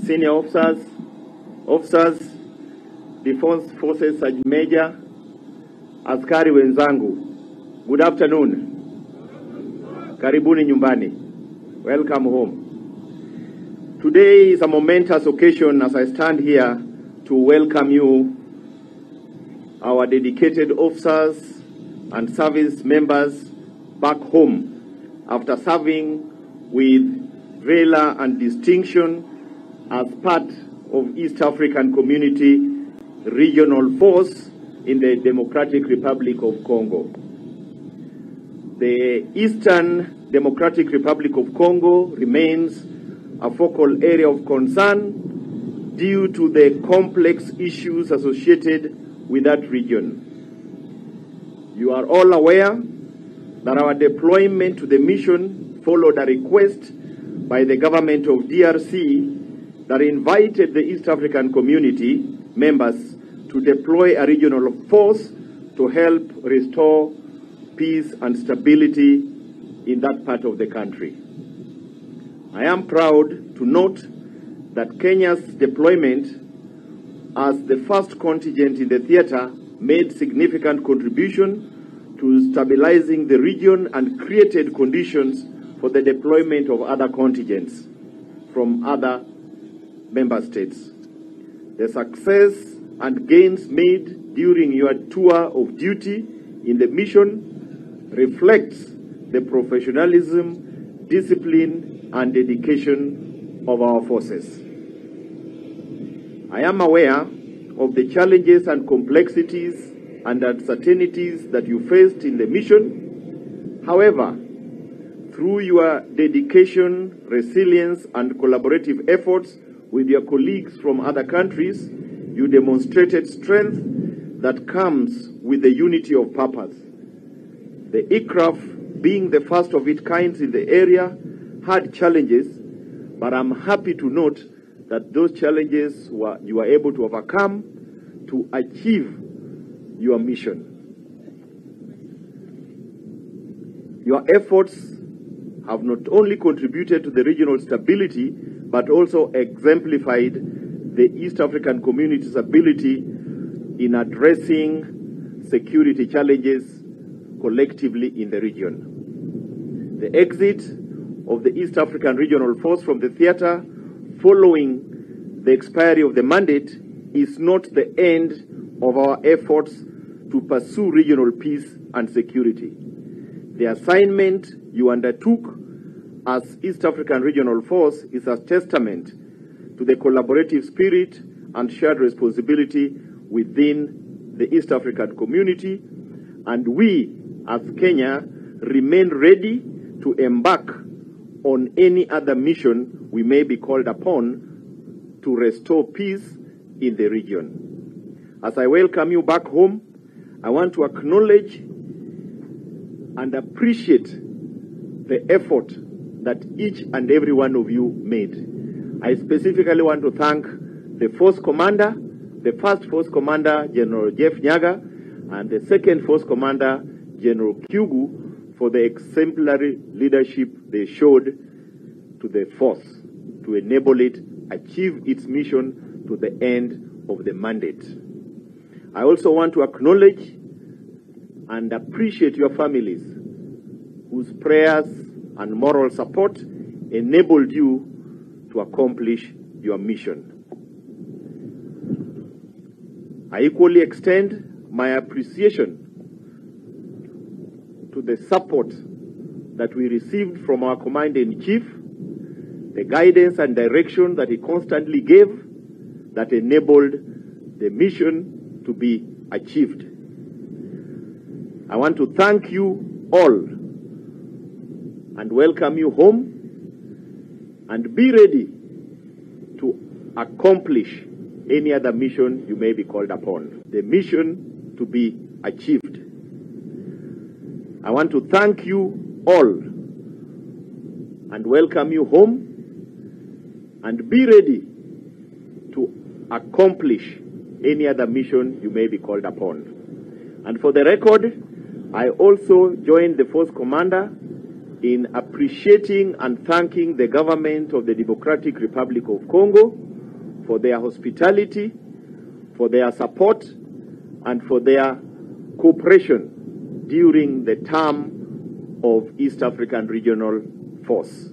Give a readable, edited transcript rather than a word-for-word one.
senior officers, Defense Forces Sergeant Major, askari wenzangu, good afternoon. Karibuni nyumbani. Welcome home. Today is a momentous occasion as I stand here to welcome you, our dedicated officers and service members, back home after serving with valor and distinction as part of East African Community Regional Force in the Democratic Republic of Congo. The Eastern Democratic Republic of Congo remains a focal area of concern due to the complex issues associated with that region. You are all aware that our deployment to the mission followed a request by the government of DRC that invited the East African Community members to deploy a regional force to help restore peace and stability in that part of the country. I am proud to note that Kenya's deployment as the first contingent in the theater made significant contribution to stabilizing the region and created conditions for the deployment of other contingents from other member states. The success and gains made during your tour of duty in the mission reflects the professionalism, discipline, and dedication of our forces. I am aware of the challenges and complexities and uncertainties that you faced in the mission. However, through your dedication, resilience, and collaborative efforts with your colleagues from other countries, you demonstrated strength that comes with the unity of purpose. The aircraft, being the first of its kind in the area, had challenges, but I'm happy to note that those challenges you were able to overcome to achieve your mission. Your efforts have not only contributed to the regional stability, but also exemplified the East African community's ability in addressing security challenges collectively in the region. The exit of the East African Regional Force from the theater following the expiry of the mandate is not the end of our efforts to pursue regional peace and security. The assignment you undertook as East African Regional Force is a testament to the collaborative spirit and shared responsibility within the East African community, and we as Kenya remain ready to embark on any other mission we may be called upon to restore peace in the region. As I welcome you back home, I want to acknowledge and appreciate the effort that each and every one of you made. I specifically want to thank the Force Commander, the First Force Commander, General Jeff Nyaga, and the Second Force Commander, General Kyugu, for the exemplary leadership they showed to the force to enable it achieve its mission to the end of the mandate. I also want to acknowledge and appreciate your families whose prayers and moral support enabled you to accomplish your mission. I equally extend my appreciation to the support that we received from our Commander-in-Chief, the guidance and direction that he constantly gave that enabled the mission to be achieved. I want to thank you all and welcome you home, and be ready to accomplish any other mission you may be called upon. The mission to be achieved. I want to thank you all and welcome you home, and be ready to accomplish any other mission you may be called upon. And for the record, I also joined the Force Commander in appreciating and thanking the government of the Democratic Republic of Congo for their hospitality, for their support, and for their cooperation during the term of East African Regional Force.